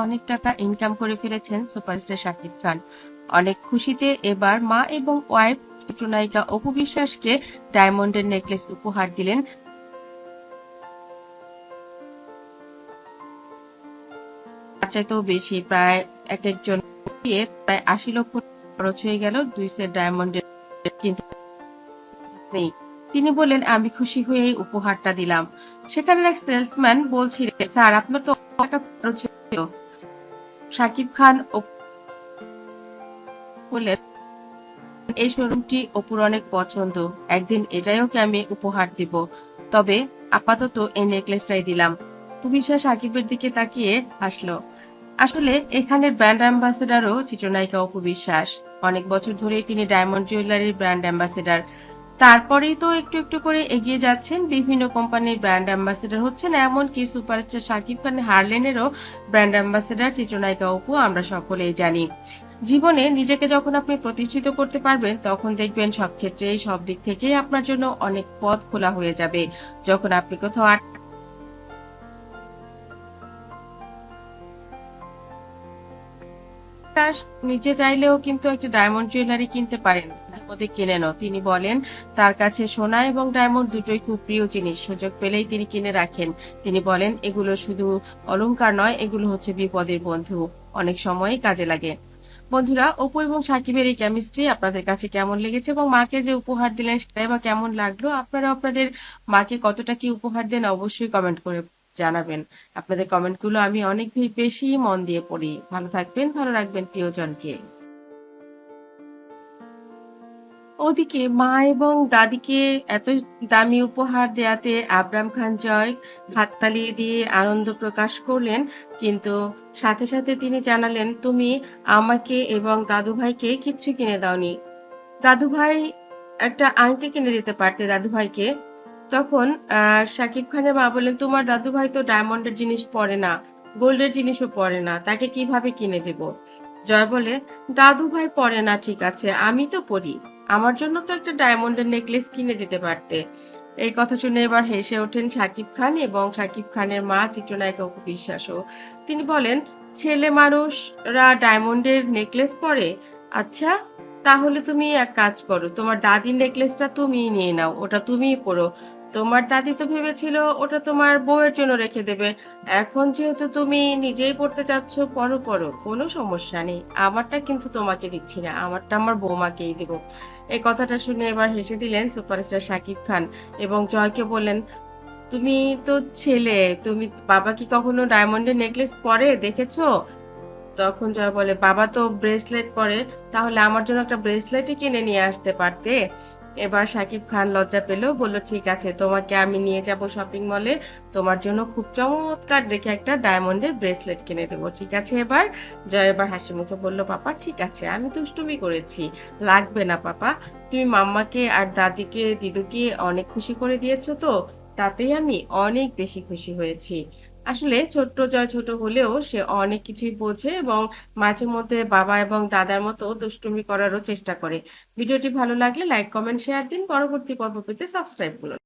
অনেক টাকা ইনকাম করে ফেলেছেন সুপারস্টার শাকিব খান। অনেক খুশিতে এবার মা এবং ওয়াইফ চিত্রনায়িকা অপু বিশ্বাসকে ডায়মন্ডের নেকলেস উপহার দিলেন। তার চাইতেও বেশি, প্রায় এক একজন প্রায় ৮০ লক্ষ খরচ হয়ে গেল ২ সেট ডায়মন্ডের, কিন্তু নেই। তিনি বললেন, আমি খুশি হয়েই উপহারটা দিলাম। সেখানের এক সেলসম্যান বলছিলেন, স্যার আপনার তো টাকা খরচ হয়েছিল। শাকিব খান বললেন, এই শোরুমটি অপুর অনেক পছন্দ, একদিন এটাই ওকে আমি উপহার দিব, তবে আপাতত এই নেকলেসটাই দিলাম। অপু বিশ্বাস শাকিবের দিকে তাকিয়ে হাসলো। আসলে এখানের ব্র্যান্ড অ্যাম্বাসেডারও চিত্রনায়িকা অপু বিশ্বাস। অনেক বছর ধরেই তিনি ডায়মন্ড জুয়েলারির ব্র্যান্ড অ্যাম্বাসেডার। তারপরেই তো একটু একটু করে এগিয়ে যাচ্ছেন, বিভিন্ন কোম্পানির ব্র্যান্ড অ্যাম্বাসেডার হচ্ছেন, এমনকি সুপারস্টার শাকিব খানের হারলেনেরও ব্র্যান্ড অ্যাম্বাসেডার চিত্রনায়িকা অপু, আমরা সকলেই জানি। জীবনে নিজেকে যখন আপনি প্রতিষ্ঠিত করতে পারবেন, তখন দেখবেন সব ক্ষেত্রেই সব দিক থেকেই আপনার জন্য অনেক পথ খোলা হয়ে যাবে। যখন আপনি কোথাও নিজে চাইলেও কিন্তু একটা ডায়মন্ড জুয়েলারি কিনতে পারেন, মধ্যে কিনেনও। তিনি বলেন, তার কাছে সোনা এবং ডায়মন্ড দুটোই খুব প্রিয় জিনিস, সুযোগ পেলেই তিনি কিনে রাখেন। তিনি বলেন, এগুলো শুধু অলংকার নয়, এগুলো হচ্ছে বিপদের বন্ধু, অনেক সময়ই কাজে লাগে। বন্ধুরা, অপু এবং সাকিবের এই কেমিস্ট্রি আপনাদের কাছে কেমন লেগেছে, এবং মাকে যে উপহার দিলেন সেটাই বা কেমন লাগলো? আপনারা আপনাদের মাকে কতটা কি উপহার দেন অবশ্যই কমেন্ট করে জানাবেন। আপনাদের কমেন্টগুলো আমি অনেক বেশি মন দিয়ে পড়ি। ভালো থাকবেন, ভালো রাখবেন প্রিয়জনকে। ওদিকে মা এবং দাদিকে এত দামি উপহার দেয়াতে আবরাম খান জয় হাততালি দিয়ে আনন্দ প্রকাশ করলেন, কিন্তু সাথে সাথে তিনি জানালেন, তুমি আমাকে এবং দাদু ভাইকে কিচ্ছু কিনে দাওনি। দাদু ভাই একটা আংটি কিনে দিতে পারতে দাদু ভাইকে। তখন শাকিব খানের মা বললেন, তোমার দাদু ভাই তো ডায়মন্ডের জিনিস পরে না, গোল্ডের জিনিসও পরে না, তাকে কিভাবে কিনে দেব? জয় বলে, দাদু ভাই পরে না ঠিক আছে, আমি তো পরি, আমার জন্য তো একটা ডায়মন্ডের নেকলেস কিনে দিতে পারতে। এই কথা শুনে এবার হেসে ওঠেন শাকিব খান এবং শাকিব খানের মা চিত্রনায়িকা অপু বিশ্বাসও। তিনি বলেন, ছেলে মানুষরা ডায়মন্ডের নেকলেস পরে? আচ্ছা, তাহলে তুমি এক কাজ করো, তোমার দাদির নেকলেসটা তুমিই নিয়ে নাও, ওটা তুমিই পরো। তোমার দাদি তো ভেবেছিল ওটা তোমার বউয়ের জন্য রেখে দেবে, এখন যেহেতু তুমি নিজেই পড়তে চাচ্ছ, পরো পরো, কোনো সমস্যা নেই। আমারটা কিন্তু তোমাকে দিচ্ছি না, আমারটা আমার বৌমাকেই দেব। এই কথাটা শুনে এবার হেসে দিলেন সুপারস্টার শাকিব খান এবং জয়কে বললেন, তুমি তো ছেলে, তুমি বাবা কি কখনো ডায়মন্ডের নেকলেস পরে দেখেছো? তখন জয় বলে, বাবা তো ব্রেসলেট পরে, তাহলে আমার জন্য একটা ব্রেসলেটই কিনে নিয়ে আসতে পারতে। এবার শাকিব খান লজ্জা পেলেও বলল, ঠিক আছে, তোমাকে আমি নিয়ে যাব শপিং মলে, তোমার জন্য খুব চমৎকার দেখে একটা ডায়মন্ডের ব্রেসলেট কিনে দেবো, ঠিক আছে? এবার জয় এবার হাসি মুখে বলল, পাপা ঠিক আছে, আমি দুষ্টুমি করেছি, লাগবে না পাপা, তুমি মাম্মাকে আর দাদিকে দিদুকে অনেক খুশি করে দিয়েছো, তো তাতেই আমি অনেক বেশি খুশি হয়েছি। আসলে ছোট্ট জয় ছোট হলেও সে অনেক কিছুই বোঝে এবং মাঝে মধ্যে বাবা এবং দাদার মতো দুষ্টুমি করারও চেষ্টা করে। ভিডিওটি ভালো লাগলে লাইক কমেন্ট শেয়ার দিন, পরবর্তী পর্ব পেতে সাবস্ক্রাইব করুন।